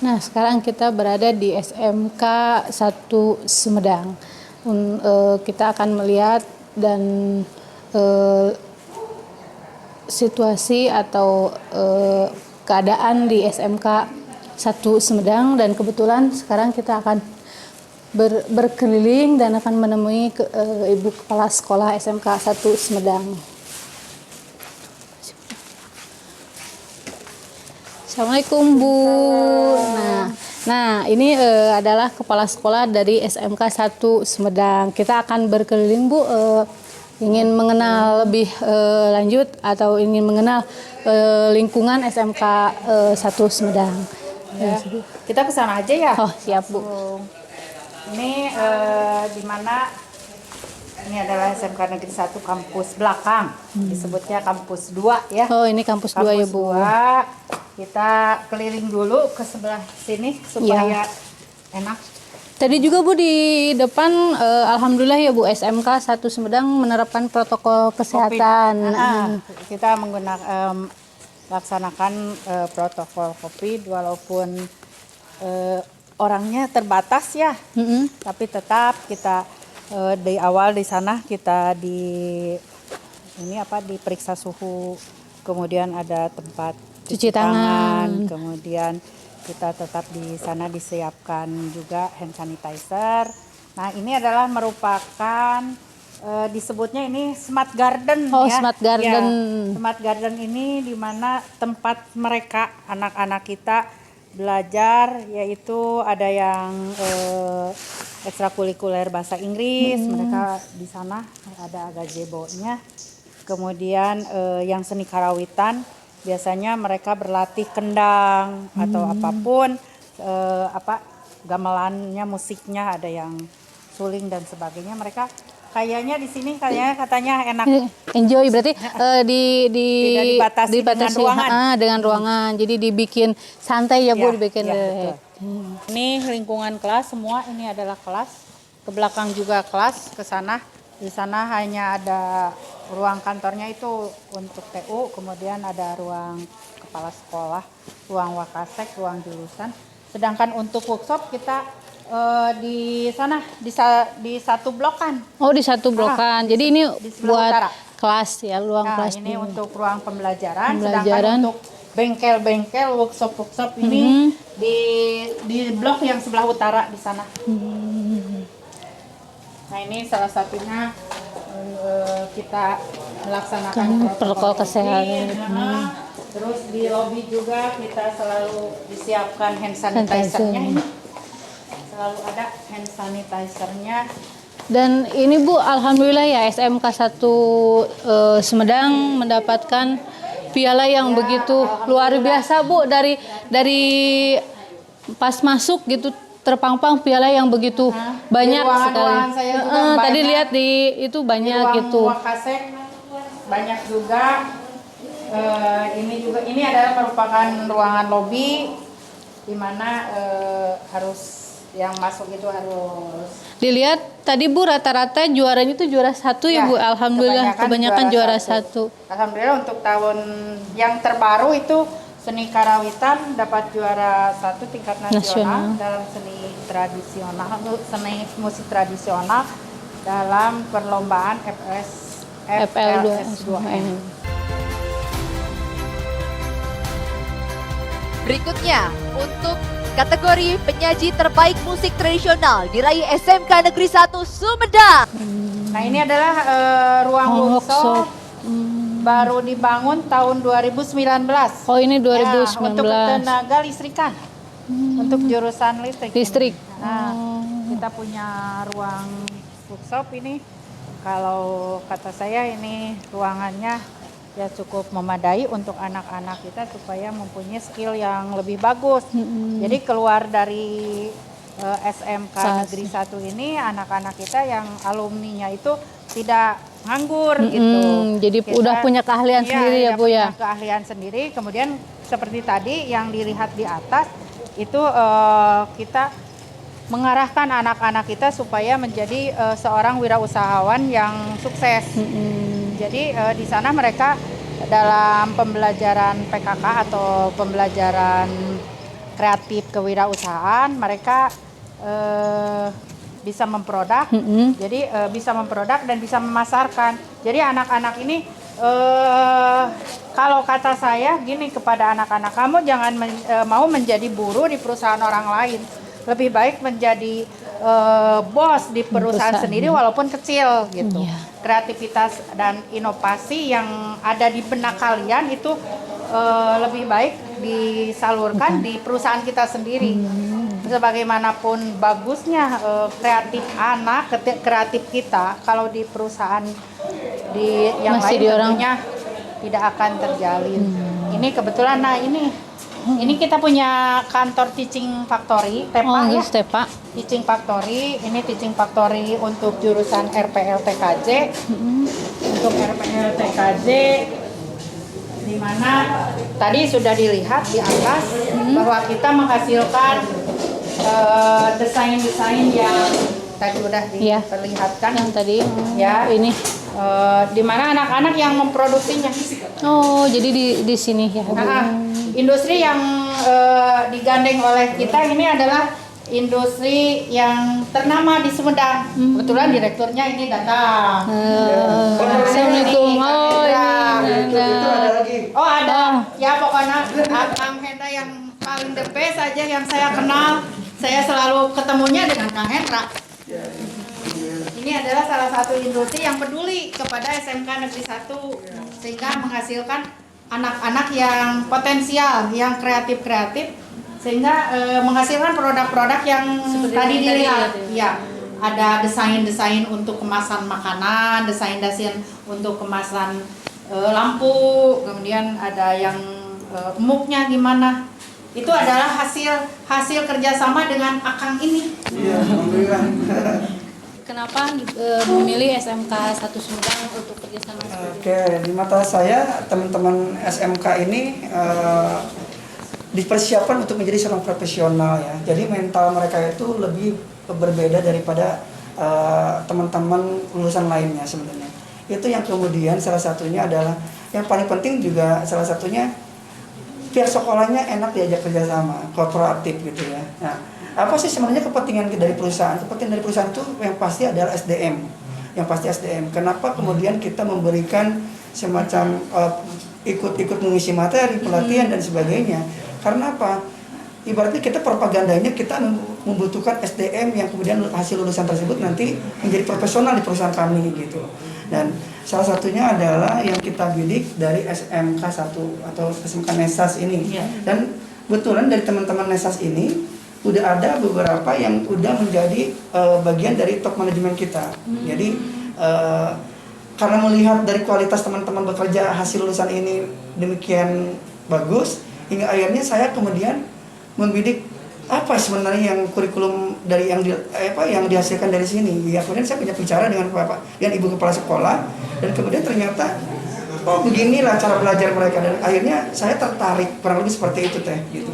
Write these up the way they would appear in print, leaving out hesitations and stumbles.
Nah, sekarang kita berada di SMK 1 Sumedang. Kita akan melihat dan situasi atau keadaan di SMK 1 Sumedang, dan kebetulan sekarang kita akan berkeliling dan akan menemui Ibu Kepala Sekolah SMK 1 Sumedang. Assalamualaikum Bu. Nah ini adalah kepala sekolah dari SMK 1 Sumedang. Kita akan berkeliling Bu, ingin mengenal lebih lanjut atau ingin mengenal lingkungan SMK 1 Sumedang. Ya, kita ke sana aja ya. Oh siap Bu. Ini di mana ini adalah SMK Negeri 1 kampus belakang. Disebutnya kampus 2 ya. Oh ini kampus 2 ya Bu. 2. Kita keliling dulu ke sebelah sini supaya enak. Tadi juga Bu di depan alhamdulillah ya Bu, SMK 1 Sumedang menerapkan protokol kesehatan. Kita menggunakan laksanakan protokol COVID walaupun orangnya terbatas ya. Tapi tetap kita di awal di sana kita diperiksa suhu, kemudian ada tempat Cuci tangan. Kemudian kita tetap di sana disiapkan juga hand sanitizer. Nah ini adalah merupakan disebutnya ini smart garden. Oh ya. Smart garden. Ya, smart garden ini di mana tempat mereka anak-anak kita belajar, yaitu ada yang ekstrakurikuler bahasa Inggris, mereka di sana ada gazebo-nya. Kemudian yang seni karawitan biasanya mereka berlatih kendang atau apapun gamelannya, musiknya, ada yang suling dan sebagainya. Mereka kayaknya di sini katanya enak. Enjoy berarti tidak dibatasi dengan ruangan. Dengan ruangan. Jadi dibikin santai ya Bu, dibikin. Ya, ini lingkungan kelas semua, ini adalah kelas. Ke belakang juga kelas, ke sana. Di sana hanya ada ruang kantornya itu untuk TU, kemudian ada ruang kepala sekolah, ruang wakasek, ruang jurusan. Sedangkan untuk workshop kita di sana di satu blokan. Oh di satu blokan. Jadi ini buat utara. Kelas ya, ruang kelas. Ini untuk ruang pembelajaran. Sedangkan untuk bengkel-bengkel workshop ini di blok yang sebelah utara di sana. Nah ini salah satunya kita melaksanakan protokol kesehatan. Terus di lobi juga kita selalu disiapkan hand sanitizer-nya. Selalu ada hand sanitizer-nya. Dan ini Bu, alhamdulillah ya SMK 1 Sumedang mendapatkan piala yang begitu luar biasa Bu, dari pas masuk gitu terpampang piala yang begitu banyak sekali. Tadi lihat di itu banyak di gitu. Wakasek banyak juga. Ini adalah merupakan ruangan lobi di mana harus yang masuk itu harus dilihat. Tadi Bu rata-rata juaranya itu juara 1 ya Bu. Alhamdulillah kebanyakan juara 1. Alhamdulillah untuk tahun yang terbaru itu seni karawitan dapat juara 1 tingkat nasional dalam seni tradisional, seni musik tradisional dalam perlombaan FLS2M. Berikutnya, untuk kategori penyaji terbaik musik tradisional diraih SMK Negeri 1 Sumedang. Nah ini adalah ruang workshop. Baru dibangun tahun 2019. Oh ini 2019. Ya, untuk tenaga listrikan. Untuk jurusan listrik. Nah, kita punya ruang workshop ini. Kalau kata saya ini ruangannya ya cukup memadai untuk anak-anak kita supaya mempunyai skill yang lebih bagus. Jadi keluar dari SMK Negeri 1 ini anak-anak kita yang alumninya itu tidak nganggur gitu. Jadi kita udah punya keahlian sendiri ya Bu ya. Punya keahlian sendiri. Kemudian seperti tadi yang dilihat di atas itu kita mengarahkan anak-anak kita supaya menjadi seorang wirausahawan yang sukses. Jadi di sana mereka dalam pembelajaran PKK atau pembelajaran kreatif kewirausahaan, mereka bisa memproduk, jadi bisa memproduk dan bisa memasarkan. Jadi anak-anak ini kalau kata saya gini kepada anak-anak, kamu jangan mau menjadi buruh di perusahaan orang lain. Lebih baik menjadi bos di perusahaan sendiri walaupun kecil gitu. Kreativitas dan inovasi yang ada di benak kalian itu lebih baik disalurkan di perusahaan kita sendiri. Sebagaimanapun bagusnya kreatif anak, kreatif kita, kalau di perusahaan yang Masih lain tentunya tidak akan terjalin. Ini kebetulan, nah ini kita punya kantor teaching factory, TEPA ya. Tepa. Teaching factory, ini teaching factory untuk jurusan RPL-TKJ. Untuk RPL-TKJ, di mana tadi sudah dilihat di atas bahwa kita menghasilkan desain-desain yang tadi udah diperlihatkan. Yang tadi Ya, ini. di mana anak-anak yang memproduksinya. Oh, jadi di sini ya. Industri yang digandeng oleh kita ini adalah industri yang ternama di Sumedang. Kebetulan direkturnya ini datang. Assalamualaikum. Oh, ini ada. Oh, ada. Ya, pokoknya Kang Hendra yang paling the best aja yang saya kenal. Saya selalu ketemunya dengan Kang Hendra. Ini adalah salah satu industri yang peduli kepada SMK Negeri 1 sehingga menghasilkan anak-anak yang potensial, yang kreatif-kreatif sehingga menghasilkan produk-produk yang tadi dilihat. Ya, ada desain-desain untuk kemasan makanan, desain-desain untuk kemasan lampu, kemudian ada yang emuknya gimana. Itu adalah hasil kerjasama dengan Akang ini. Iya, alhamdulillah. Kenapa memilih SMK 1 Sumedang untuk kerjasama? Oke, di mata saya teman-teman SMK ini dipersiapkan untuk menjadi seorang profesional ya. Jadi mental mereka itu lebih berbeda daripada teman-teman lulusan lainnya sebenarnya. Itu yang kemudian salah satunya adalah yang paling penting juga salah satunya pihak sekolahnya enak diajak kerjasama, kooperatif gitu ya. Nah, apa sih sebenarnya kepentingan dari perusahaan? Kepentingan dari perusahaan itu yang pasti adalah SDM, yang pasti SDM. Kenapa kemudian kita memberikan semacam ikut mengisi materi, pelatihan dan sebagainya? Karena apa? Ibaratnya kita propagandanya kita membutuhkan SDM yang kemudian hasil lulusan tersebut nanti menjadi profesional di perusahaan kami gitu. Dan salah satunya adalah yang kita bidik dari SMK 1 atau SMK Nesas ini. Dan kebetulan dari teman-teman Nesas ini udah ada beberapa yang udah menjadi bagian dari top manajemen kita. Jadi karena melihat dari kualitas teman-teman bekerja hasil lulusan ini demikian bagus, hingga akhirnya saya kemudian membidik apa sebenarnya yang kurikulum dari yang dihasilkan dari sini. Ya, kemudian saya punya bicara dengan Bapak dan Ibu Kepala Sekolah dan kemudian ternyata oh beginilah cara belajar mereka dan akhirnya saya tertarik kurang lebih seperti itu teh gitu.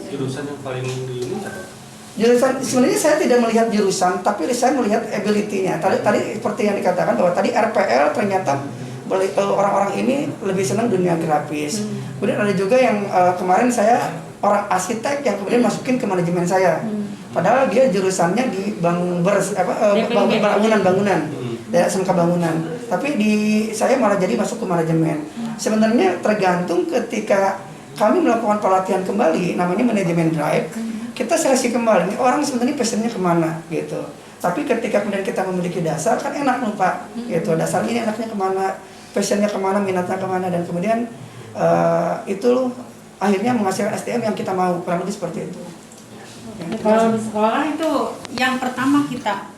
Jurusan yang paling di ini apa? Jurusan sebenarnya saya tidak melihat jurusan tapi saya melihat ability-nya. Tadi seperti yang dikatakan bahwa tadi RPL ternyata orang-orang ini lebih senang dunia grafis. Kemudian ada juga yang kemarin saya orang arsitek yang kemudian masukin ke manajemen saya. Padahal dia jurusannya di bangunan, daerah SMK bangunan. Tapi saya malah jadi masuk ke manajemen. Sebenarnya tergantung ketika kami melakukan pelatihan kembali, namanya manajemen drive. Kita seleksi kembali, ini orang sebenarnya passionnya kemana gitu. Tapi ketika kemudian kita memiliki dasar, kan enak lupa gitu. Dasarnya ini enaknya kemana, passionnya kemana, minatnya kemana, dan kemudian itu akhirnya menghasilkan SDM yang kita mau, kurang lebih seperti itu. Kalau di sekolah itu yang pertama kita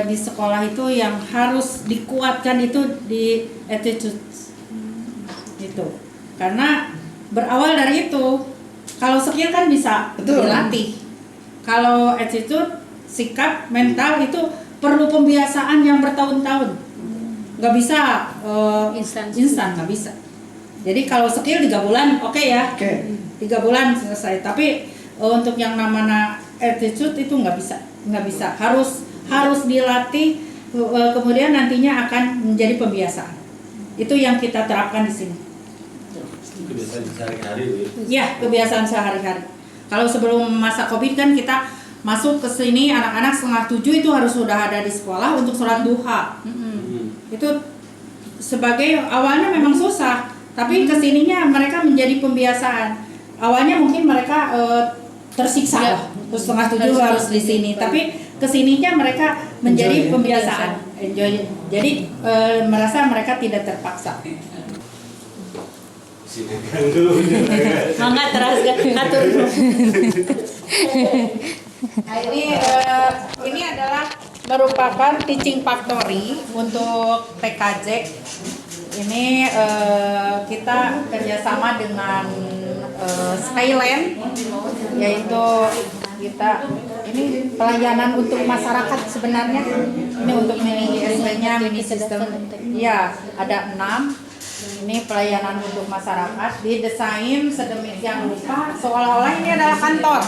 di sekolah itu yang harus dikuatkan itu di attitude itu, karena berawal dari itu. Kalau skill kan bisa dilatih, kalau attitude, sikap, mental itu perlu pembiasaan yang bertahun-tahun, nggak bisa instan nggak bisa. Jadi kalau skill 3 bulan oke ya, 3 bulan selesai. Tapi untuk yang namanya attitude itu nggak bisa, harus dilatih, kemudian nantinya akan menjadi pembiasaan. Itu yang kita terapkan di sini. Kebiasaan sehari-hari Win. Ya, kebiasaan sehari-hari. Kalau sebelum masa Covid kan kita masuk ke sini anak-anak 6:30 itu harus sudah ada di sekolah untuk sholat duha. Itu sebagai awalnya memang susah, tapi kesininya mereka menjadi pembiasaan. Awalnya mungkin mereka tersiksa Ya. lah, terus 6:30 harus di sini. Tapi kesininya mereka menjadi pembiasaan, enjoy. Jadi merasa mereka tidak terpaksa. Sini kan dulu. Mangga terus atur. Nah, ini adalah merupakan teaching factory untuk TKJ. Ini kita kerjasama dengan Skyland, yaitu kita ini pelayanan untuk masyarakat sebenarnya. Ini untuk mini ISP-nya, mini sistem. Ya, ada 6. Ini pelayanan untuk masyarakat, didesain sedemikian rupa seolah-olah ini adalah kantor.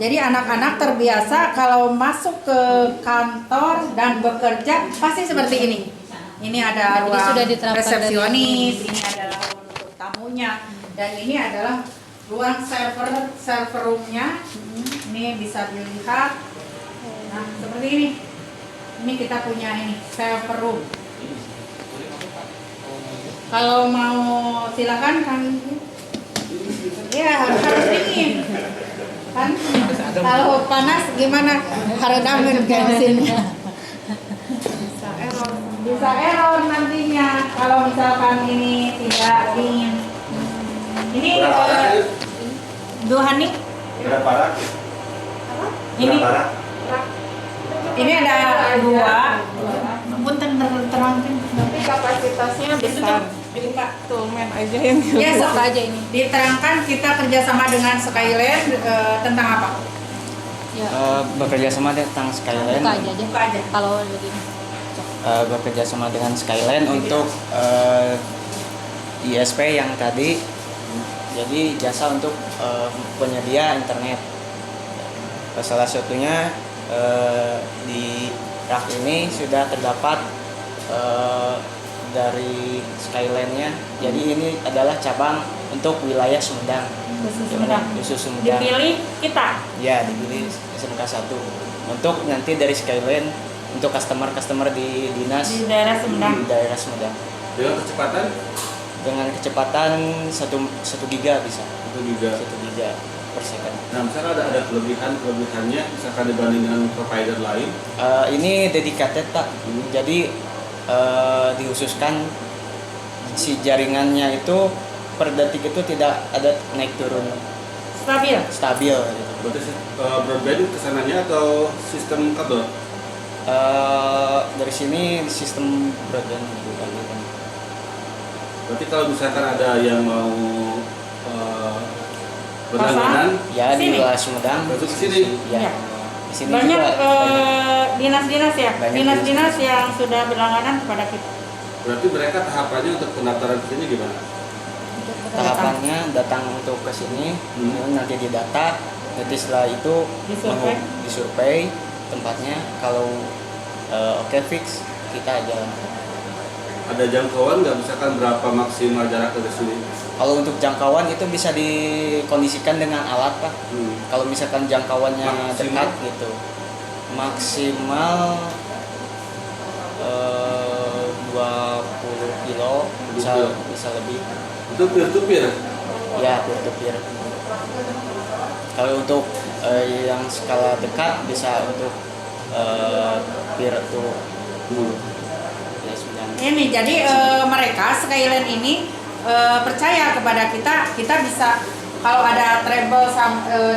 Jadi anak-anak terbiasa kalau masuk ke kantor dan bekerja pasti seperti ini. Ini ada ruang sudah diterapkan resepsionis, ini adalah ruang untuk tamunya, dan ini adalah ruang server roomnya. Ini bisa dilihat. Nah, seperti ini. Ini kita punya ini server room. Kalau mau silakan kan, ya harus dingin kan. Kalau panas gimana? Haredamen ke mesinnya. Bisa error nantinya kalau misalkan ini tidak dingin. Ini Duhani. Berapa rak? Ini Berapa rak? ini ada 2. Punten terangkan. Tapi kapasitasnya besar. Dibuka. Tuh main aja yang Ya, sok aja ini. Diterangkan kita kerjasama dengan Skyland tentang apa? Bekerja sama tentang Skyline. Buka aja. Buka aja. Kalau begini. Bekerja sama dengan Skyline untuk ISP yang tadi. Jadi jasa untuk penyedia internet. Salah satunya di rak ini sudah terdapat dari Skyline-nya. Jadi ini adalah cabang untuk wilayah Sumedang. Khusus Sumedang. Dipilih kita. Ya, dipilih SMK 1 untuk nanti dari Skyline untuk customer di dinas Di daerah Sumedang. di daerah Sumedang Dengan kecepatan dengan kecepatan 1 giga bisa 1 giga. 1 giga per second. Nah, misalnya ada kelebihannya, misalkan dibanding dengan provider lain. Ini dedicated Pak. Jadi dikhususkan si jaringannya itu per detik itu tidak ada naik turun, stabil gitu. Berarti broadband kesananya atau sistem kabel? Dari sini sistem broadband bukan. Berarti kalau misalkan ada yang mau berlangganan, Ya di Sini. wilayah Sumedang. Berarti ke sini? Ya. Ya. Di sini Banyak juga banyak. dinas-dinas ya, Banyak dinas-dinas yang sudah berlangganan kepada kita. berarti mereka tahapannya untuk pendaftaran ke sini gimana? Tahapannya datang untuk ke sini, nanti didata, nanti setelah itu Disurvey. disurvey tempatnya. Kalau oke fix kita jalan. Ada jangkauan nggak, misalkan berapa maksimal jarak ke sini? Kalau untuk jangkauan itu bisa dikondisikan dengan alat Pak. Kalau misalkan jangkauannya Maksimal? dekat gitu, maksimal 20 kilo bisa lebih. Itu peer to peer. Ya, peer to peer. Kalau untuk yang skala dekat bisa untuk peer to ya sudah. Ini jadi mereka Skyline ini percaya kepada kita bisa kalau ada trouble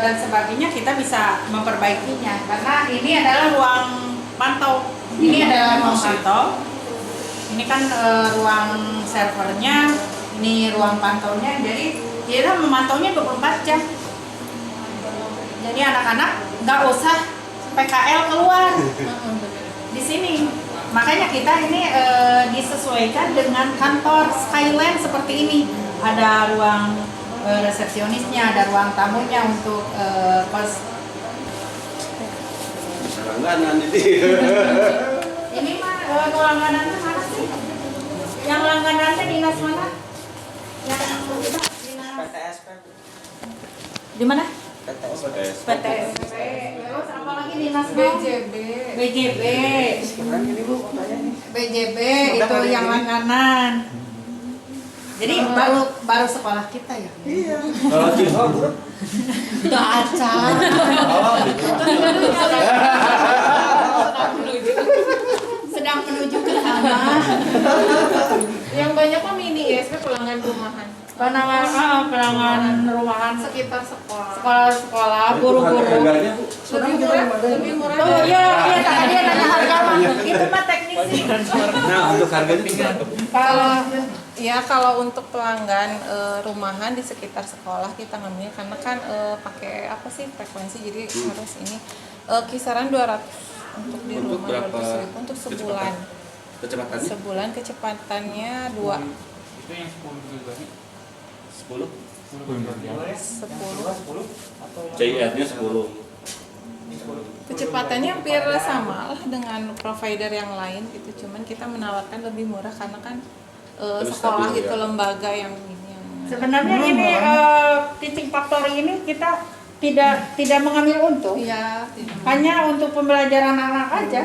dan sebagainya kita bisa memperbaikinya karena ini adalah ruang pantau. Ini adalah ruang pantau. Ini kan ruang servernya, ini ruang pantaunya. Jadi kita memantaunya 24 jam. Jadi anak-anak nggak usah PKL keluar di sini. Makanya kita ini disesuaikan dengan kantor Skyline seperti ini. Ada ruang resepsionisnya, ada ruang tamunya untuk kos. Langganan ini. Ini mah langganannya mana sih? Yang langganannya dinas mana? PTSP. Di mana? PTSP. PTSP. Terus apa lagi dinas BJB. BJB. Keren gini Bu, fotonya nih. BJB Semoga itu hari yang ini. langganan. Jadi baru sekolah kita ya. Iya. Kalau Ciho, bro. Itu acar. Sedang menuju ke sana. Yang banyak mah mini ISP pelanggan rumahan. Pelanggan rumahan Sekitar sekolah. sekolah-sekolah, guru-guru. Harganya, Bu. Lebih murah. Oh iya, tadi dia nanya harga mah. Itu mah teknis sih. Nah, untuk harganya berapa? Kalau untuk pelanggan rumahan di sekitar sekolah kita ngambil karena kan pakai apa sih frekuensi jadi harus ini kisaran 200 untuk di Untuk rumah berapa 200.000 untuk sebulan. Kecepatannya? Sebulan kecepatannya 2 Itu yang 10 juga nih. 10? 10. CIR-nya 10. Kecepatannya hampir sama lah dengan provider yang lain gitu. Cuman kita menawarkan lebih murah karena kan Lebih sekolah stabil, itu ya. lembaga yang ini yang Sebenarnya ini teaching factory ini kita tidak mengambil untung. iya Hanya untuk pembelajaran anak aja.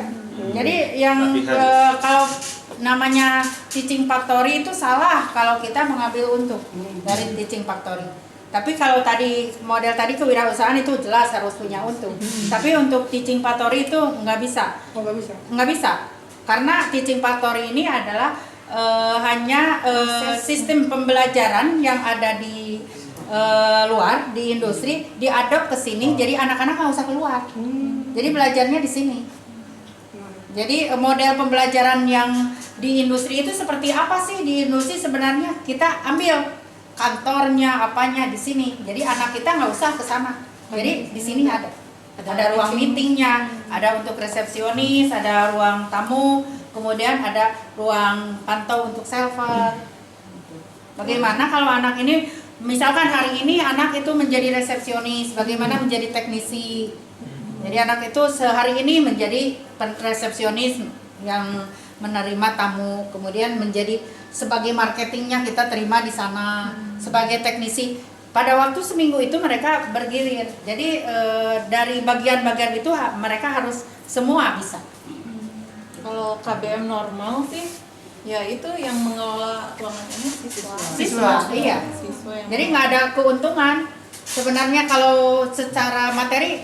Jadi yang Latihan. kalau namanya teaching factory itu salah kalau kita mengambil untung dari teaching factory. Tapi kalau tadi model tadi kewirausahaan itu jelas harus punya untung. Tapi untuk teaching factory itu nggak bisa. Oh, nggak bisa. Nggak bisa. Karena teaching factory ini adalah hanya sistem pembelajaran yang ada di luar di industri diadop ke sini, jadi anak-anak nggak usah keluar. Jadi belajarnya di sini. Jadi model pembelajaran yang di industri itu seperti apa sih? Di industri sebenarnya kita ambil kantornya, apanya di sini. Jadi anak kita nggak usah ke sana. Jadi di sini ada ruang meetingnya, ada untuk resepsionis, ada ruang tamu, kemudian ada ruang pantau untuk server. Bagaimana kalau anak ini, misalkan hari ini anak itu menjadi resepsionis, bagaimana menjadi teknisi. Jadi anak itu sehari ini menjadi resepsionis yang menerima tamu, kemudian menjadi sebagai marketingnya kita terima di sana, sebagai teknisi. Pada waktu seminggu itu mereka bergilir. Jadi dari bagian-bagian itu mereka harus semua bisa. kalau KBM normal sih ya itu yang mengelola ruangan ini Siswa, iya. siswa yang Jadi nggak ada keuntungan. Sebenarnya kalau secara materi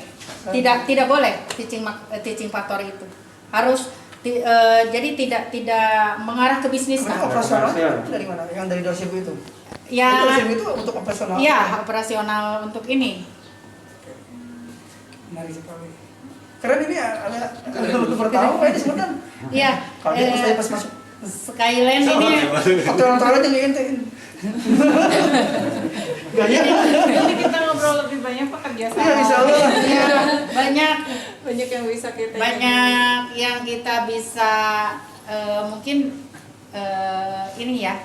tidak boleh teaching factory itu. Harus jadi tidak mengarah ke bisnis Untuk kan. operasional itu dari mana? Yang dari 2.000 itu? Ya, 2.000 itu untuk operasional? ya operasional untuk ini. Menarik sekali. Keren ini ada bertahu kayak di Sumedang. Iya. Kalau dia pas saya pas masuk. Skyland ini Waktu orang tua aja ngein. Nanti kita ngobrol lebih banyak pekerja sama. Iya, insya Allah. ya, banyak Yang bisa kita yang kita bisa mungkin ini ya,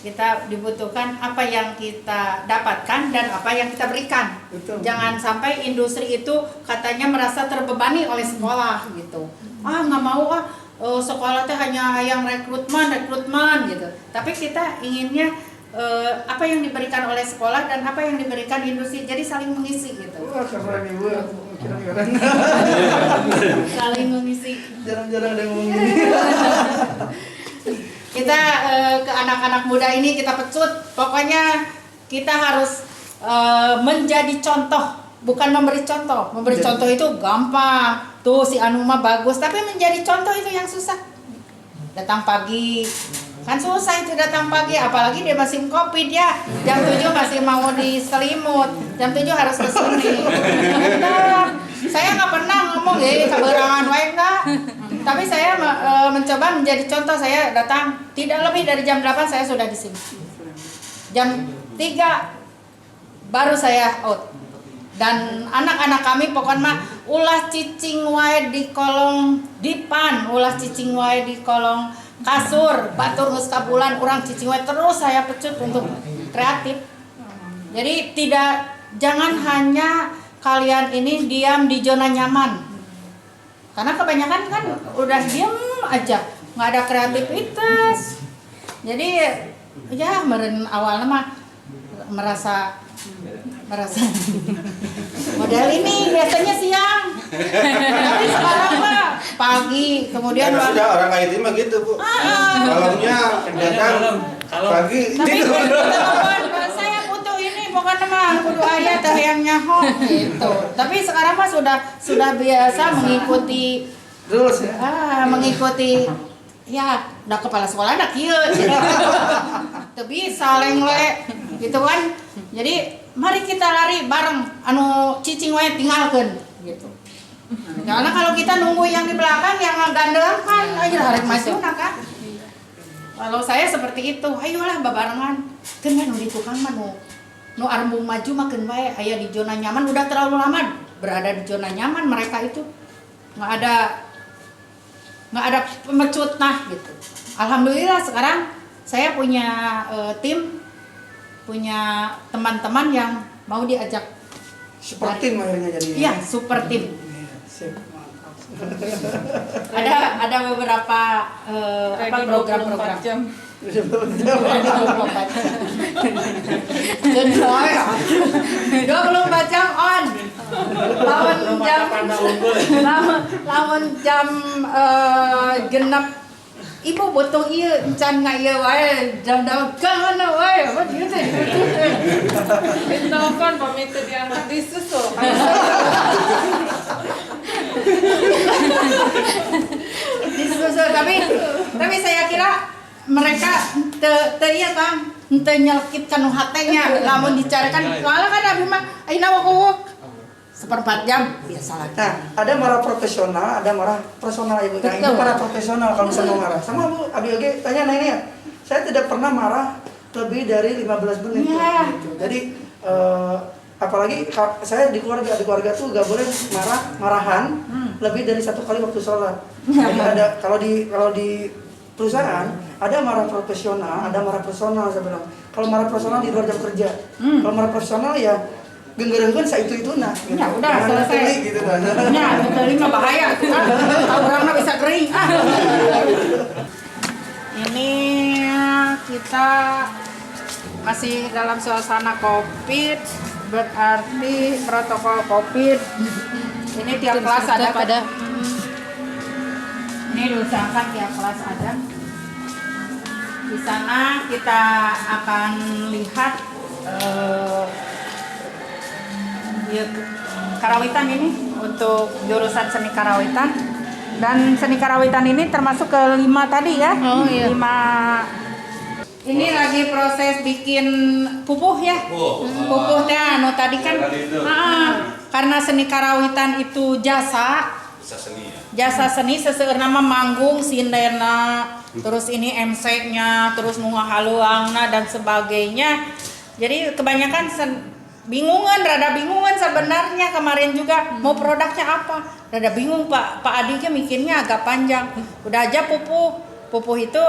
kita dibutuhkan apa yang kita dapatkan dan apa yang kita berikan. Betul. Jangan sampai industri itu katanya merasa terbebani oleh sekolah gitu. Nggak mau sekolah teh hanya yang rekrutmen gitu. Tapi kita inginnya apa yang diberikan oleh sekolah dan apa yang diberikan industri, jadi saling mengisi gitu. Wah, keren ibu. Keren. Saling mengisi. Jarang-jarang ada yang ngomong gini. Kita ke anak-anak muda ini kita pecut, pokoknya kita harus menjadi contoh, bukan memberi contoh. Memberi contoh itu gampang, tuh si Anu mah bagus, tapi menjadi contoh itu yang susah. Datang pagi, kan susah itu datang pagi, apalagi dia masih COVID ya, jam 7 masih mau diselimut, jam 7 harus ke sini. Nah, saya nggak pernah ngomong ya keberangan wae enggak. Tapi saya mencoba menjadi contoh. Saya datang tidak lebih dari jam 8 saya sudah di sini. Jam 3 baru saya out. Dan anak-anak kami pokoknya ulah cicing wae di kolong dipan, ulah cicing wae di kolong kasur, batur geus kabulan urang cicing wae terus saya pecut untuk kreatif. Jadi jangan hanya kalian ini diam di zona nyaman. Karena kebanyakan kan udah diam aja, nggak ada kreativitas. Jadi ya meren awalnya mah merasa model ini biasanya siang, tapi sekarang mah pagi, kemudian Karena sudah orang IT mah gitu Bu. Malamnya datang pagi tapi tidur. saya butuh ini bukan mah kudu ayah teh yang nyaho gitu. Tapi sekarang mah sudah biasa mengikuti Terus ya. mengikuti ya udah kepala sekolah udah kieu teu bisa lengwe gitu kan. Jadi mari kita lari bareng anu cicing we tinggalkeun gitu. Karena kalau kita nunggu yang di belakang yang gandelan kan aja harus maju kan. Kalau saya seperti itu, ayolah babarengan. Keun nu di tukang mah nu arembung maju mah keun wae aya di zona nyaman, udah terlalu lama berada di zona nyaman mereka itu. Nggak ada pemecut nah gitu. Alhamdulillah sekarang saya punya tim, punya teman-teman yang mau diajak Super tim akhirnya jadi. iya super tim. Iya, sip, mantap. Ada beberapa apa program-program 24 jam. 24 jam on. Lamun jam genep ibu butuh ieu encan ngaieu wae jam dagang wae apa dieu teh. Ditelepon pamit teu diangkat disusul. Disusul tapi saya kira mereka teu ieu Kang teu nyelkit kanu hatenya lamun dicarikan soalnya kan abi mah ayeuna wok seperempat jam biasa lah. Nah, ada marah profesional, ada marah personal Ibu. Nah, ini para profesional kalau misalnya mau marah. Sama Bu, Abi Oge tanya nah ini ya. Saya tidak pernah marah lebih dari 15 menit. Ya. Gitu. Jadi apalagi saya di keluarga tuh gak boleh marahan lebih dari 1 kali waktu sholat. Jadi ada kalau di perusahaan ada marah profesional, ada marah personal saya bilang. Kalau marah personal di luar jam kerja. Kalau marah personal ya genggeureun saya itu nah gitu. Ya udah selesai. Teli, gitu kan. Ya, teli mah bahaya. Urangna bisa kering. Ini kita masih dalam suasana Covid, berarti protokol Covid. Ini tiap kelas ada. Ini diusahakan tiap kelas ada. Di sana kita akan lihat karawitan ini untuk jurusan seni karawitan, dan seni karawitan ini termasuk ke 5 tadi ya. Oh, iya. 5 ini lagi proses bikin pupuh ya. Pupuh teh anu tadi kan karena seni karawitan itu jasa seni seseueur nama manggung sindena, terus ini MC-nya, terus nu ngahaluangna dan sebagainya. Jadi kebanyakan rada bingungan sebenarnya. Kemarin juga mau produknya apa, rada bingung Pak Adiknya mikirnya agak panjang. Udah aja pupuh itu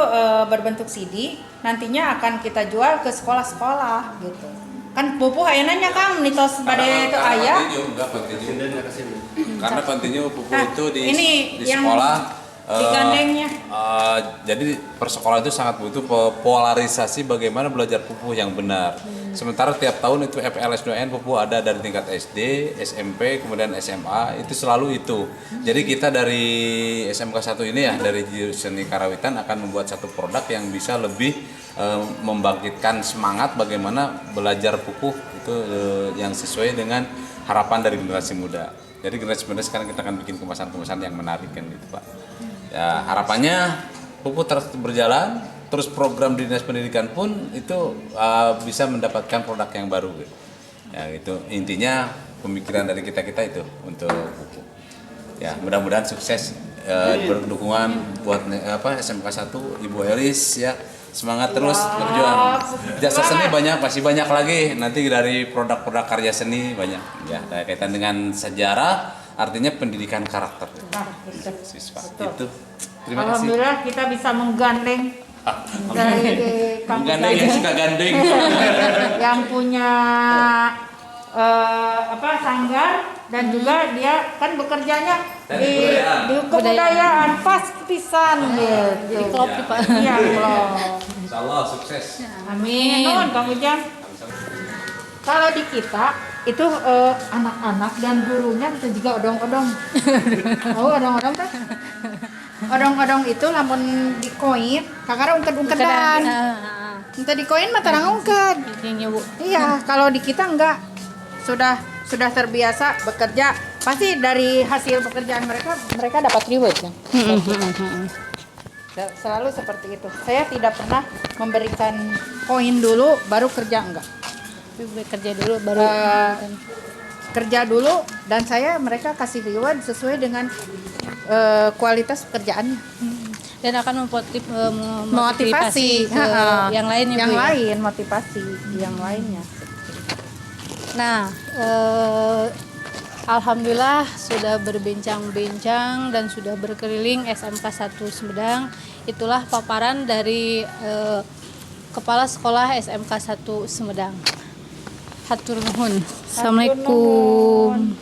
berbentuk CD, nantinya akan kita jual ke sekolah-sekolah gitu. Kan pupuh ayeuna Kang mitos pada itu aya. Karena kontinu pupuh itu di yang sekolah digandengnya. Jadi persekolah itu sangat butuh polarisasi bagaimana belajar pupuh yang benar. Sementara tiap tahun itu FLS2N pupuh ada dari tingkat SD, SMP, kemudian SMA, itu selalu itu. Jadi kita dari SMK 1 ini ya, dari seni karawitan akan membuat satu produk yang bisa lebih membangkitkan semangat bagaimana belajar pupuh itu yang sesuai dengan harapan dari generasi muda. Jadi generasi muda sekarang kita akan bikin kemasan-kemasan yang menarik kan gitu Pak. Ya harapannya pupuh terus berjalan, terus program dinas pendidikan pun itu bisa mendapatkan produk yang baru gitu. Ya itu intinya pemikiran dari kita itu untuk pupuh. Ya mudah-mudahan sukses berdukungan buat SMK 1 Ibu Elis ya. Semangat terus berjuang. Jasa seni masih banyak lagi nanti dari produk-produk karya seni banyak ya kaitan dengan sejarah, artinya pendidikan karakter. Siswa itu. Terima kasih. Alhamdulillah kita bisa menggandeng dari Menggandeng yang suka gandeng. yang punya sanggar dan juga dia kan bekerjanya di kebudayaan pas pisan gitu. Di klop nih, Pak. Iya, klop. Insya Allah sukses. Amin. Nun, Kang Ujang. Kalau di kita itu anak-anak dan gurunya itu juga odong-odong. Oh, odong-odong teh? Odong-odong itu lamun di koin, kakara ungked-ungkedan. Kita di koin mah tarang ungked. Ini Bu. Iya, kalau di kita enggak. Sudah terbiasa bekerja. Pasti dari hasil pekerjaan mereka dapat reward kan. Selalu seperti itu. Saya tidak pernah memberikan koin dulu baru kerja, enggak. Bekerja dulu baru Kerja dulu dan mereka kasih reward sesuai dengan kualitas pekerjaannya. dan akan Motivasi ke yang lain ya, yang Bu, ya? lain motivasi yang lainnya. Nah, alhamdulillah sudah berbincang-bincang dan sudah berkeliling SMK 1 Sumedang. Itulah paparan dari Kepala Sekolah SMK 1 Sumedang. Hatur nuhun. Assalamualaikum.